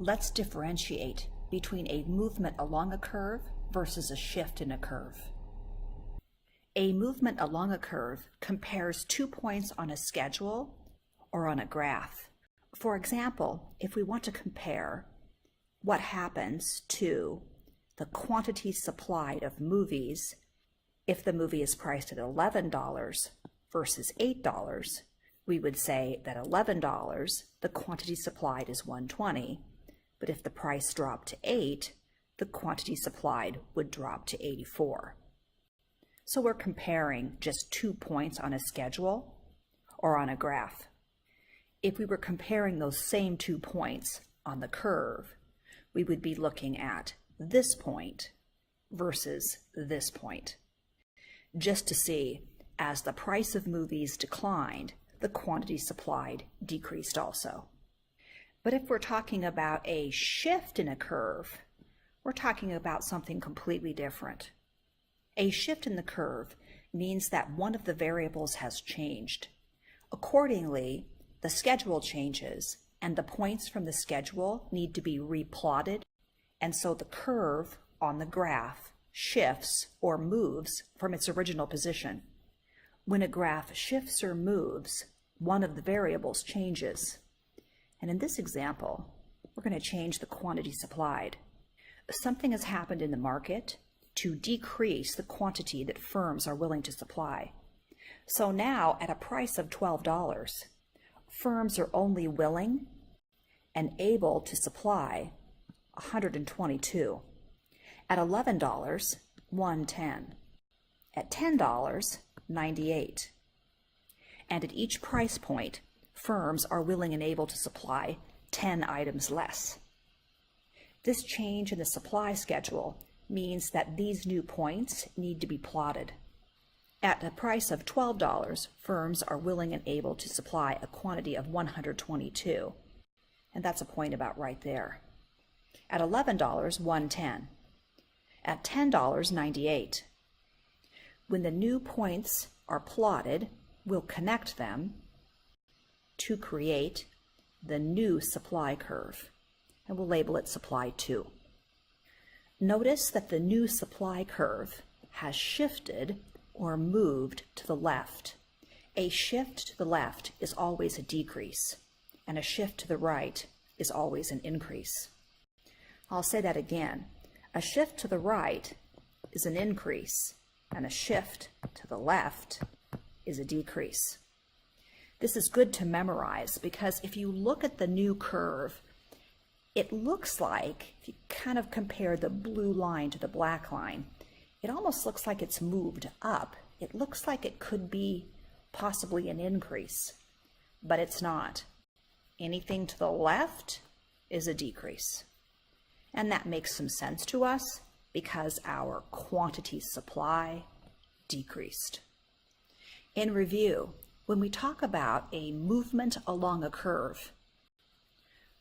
Let's differentiate between a movement along a curve versus a shift in a curve. A movement along a curve compares 2 points on a schedule or on a graph. For example, if we want to compare what happens to the quantity supplied of movies if the movie is priced at $11 versus $8, we would say that $11, the quantity supplied is 120, but if the price dropped to $8, the quantity supplied would drop to 84. So we're comparing just 2 points on a schedule or on a graph. If we were comparing those same 2 points on the curve, we would be looking at this point versus this point, just to see as the price of movies declined, the quantity supplied decreased also. But if we're talking about a shift in a curve, we're talking about something completely different. A shift in the curve means that one of the variables has changed. Accordingly, the schedule changes and the points from the schedule need to be replotted, and so the curve on the graph shifts or moves from its original position. When a graph shifts or moves, one of the variables changes. And in this example, we're going to change the quantity supplied. Something has happened in the market to decrease the quantity that firms are willing to supply. So now at a price of $12, firms are only willing and able to supply 122. At $11, 110. At $10, 98. And at each price point, firms are willing and able to supply 10 items less. This change in the supply schedule means that these new points need to be plotted. At a price of $12, firms are willing and able to supply a quantity of 122, and that's a point about right there. At $11, 110. At $10, 98. When the new points are plotted, we'll connect them to create the new supply curve, and we'll label it supply 2. Notice that the new supply curve has shifted or moved to the left. A shift to the left is always a decrease, and a shift to the right is always an increase. I'll say that again. A shift to the right is an increase, and a shift to the left is a decrease. This is good to memorize because if you look at the new curve, it looks like, if you kind of compare the blue line to the black line, it almost looks like it's moved up. It looks like it could be possibly an increase, but it's not. Anything to the left is a decrease. And that makes some sense to us because our quantity supply decreased. In review, when we talk about a movement along a curve,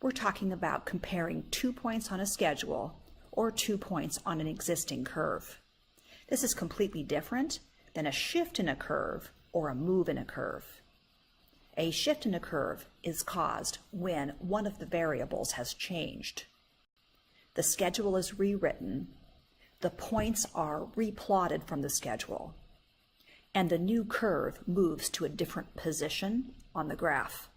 we're talking about comparing 2 points on a schedule or 2 points on an existing curve. This is completely different than a shift in a curve or a move in a curve. A shift in a curve is caused when one of the variables has changed. The schedule is rewritten, the points are replotted from the schedule, and the new curve moves to a different position on the graph.